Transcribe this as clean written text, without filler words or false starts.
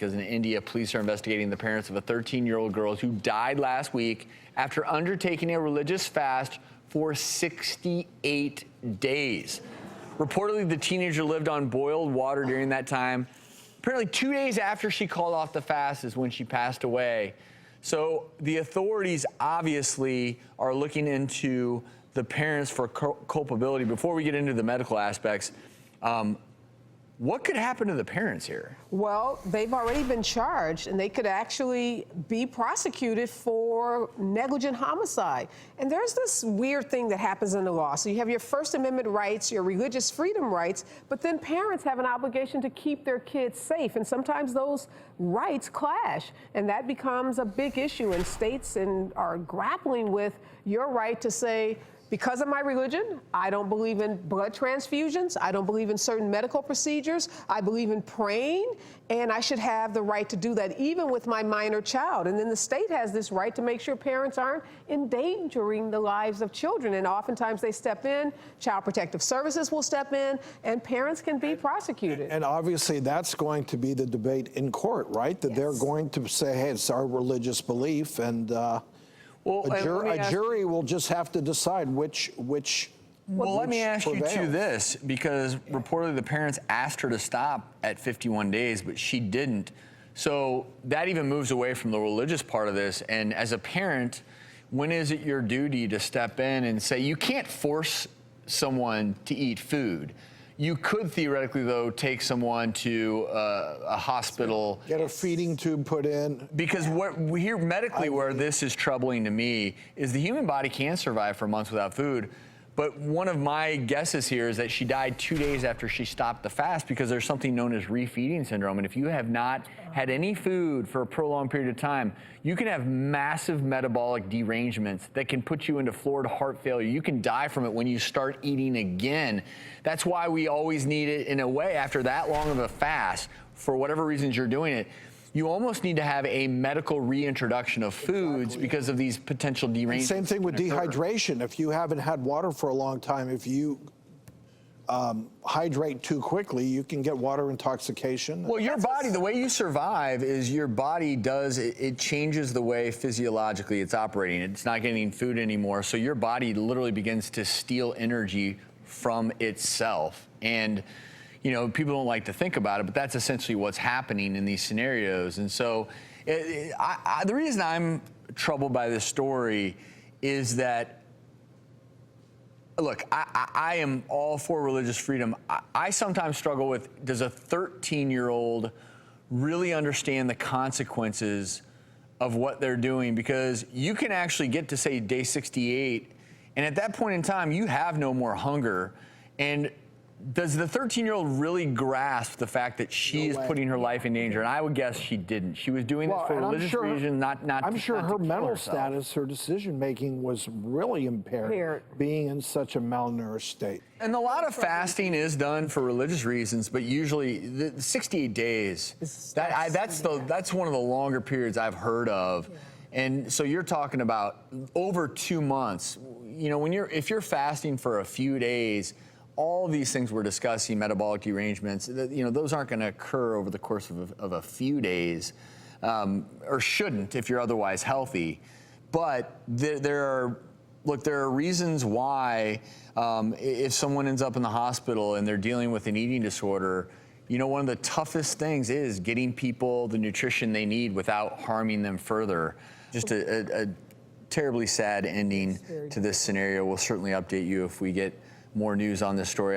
because in India, police are investigating the parents of a 13-year-old girl who died last week after undertaking a religious fast for 68 days. Reportedly, the teenager lived on boiled water during that time. Apparently, 2 days after she called off the fast is when she passed away. So the authorities obviously are looking into the parents for culpability. Before we get into the medical aspects, what could happen to the parents here? Well, they've already been charged, and they could actually be prosecuted for negligent homicide. And there's this weird thing that happens in the law. So you have your First Amendment rights, your religious freedom rights, but then parents have an obligation to keep their kids safe. And sometimes those rights clash, and that becomes a big issue. And states are grappling with your right to say, because of my religion, I don't believe in blood transfusions. I don't believe in certain medical procedures. I believe in praying, and I should have the right to do that even with my minor child. And then the state has this right to make sure parents aren't endangering the lives of children. And oftentimes they step in, Child Protective Services will step in, and parents can be prosecuted. And obviously that's going to be the debate in court, right? That they're going to say, hey, it's our religious belief, and well, a jury will just have to decide which Well, let me ask prevails. you too this, because reportedly the parents asked her to stop at 51 days, but she didn't. So that even moves away from the religious part of this. And as a parent, when is it your duty to step in and say, you can't force someone to eat food? You could theoretically, though, take someone to a hospital. Get a feeding tube put in. Because what we hear medically, where this is troubling to me, is the human body can survive for months without food. But one of my guesses here is that she died 2 days after she stopped the fast, because there's something known as refeeding syndrome. And if you have not had any food for a prolonged period of time, you can have massive metabolic derangements that can put you into Florida heart failure. You can die from it when you start eating again. That's why we always need it, in a way, after that long of a fast, for whatever reasons you're doing it. You almost need to have a medical reintroduction of foods because of these potential derangements. Same thing with dehydration. If you haven't had water for a long time, if you hydrate too quickly, you can get water intoxication. Well, your body, the way you survive is your body does, it changes the way physiologically it's operating. It's not getting food anymore, so your body literally begins to steal energy from itself. And you know, people don't like to think about it, but that's essentially what's happening in these scenarios. And so the reason I'm troubled by this story is that, look, I am all for religious freedom. I sometimes struggle with, does a 13-year-old really understand the consequences of what they're doing? Because you can actually get to, say, day 68, and at that point in time, you have no more hunger. And does the 13-year-old really grasp the fact that she is putting her life in danger? And I would guess she didn't. She was doing this for religious reasons, not I'm sure her mental status, her decision-making was really impaired, being in such a malnourished state. And a lot of fasting is done for religious reasons, but usually the 68 days, that's one of the longer periods I've heard of. And so you're talking about over 2 months. You know, if you're fasting for a few days, all these things we're discussing, metabolic derangements, you know, those aren't going to occur over the course of a few days, or shouldn't if you're otherwise healthy. But there are reasons why, if someone ends up in the hospital and they're dealing with an eating disorder, you know, one of the toughest things is getting people the nutrition they need without harming them further. Just a terribly sad ending to this scenario. We'll certainly update you if we get more news on this story.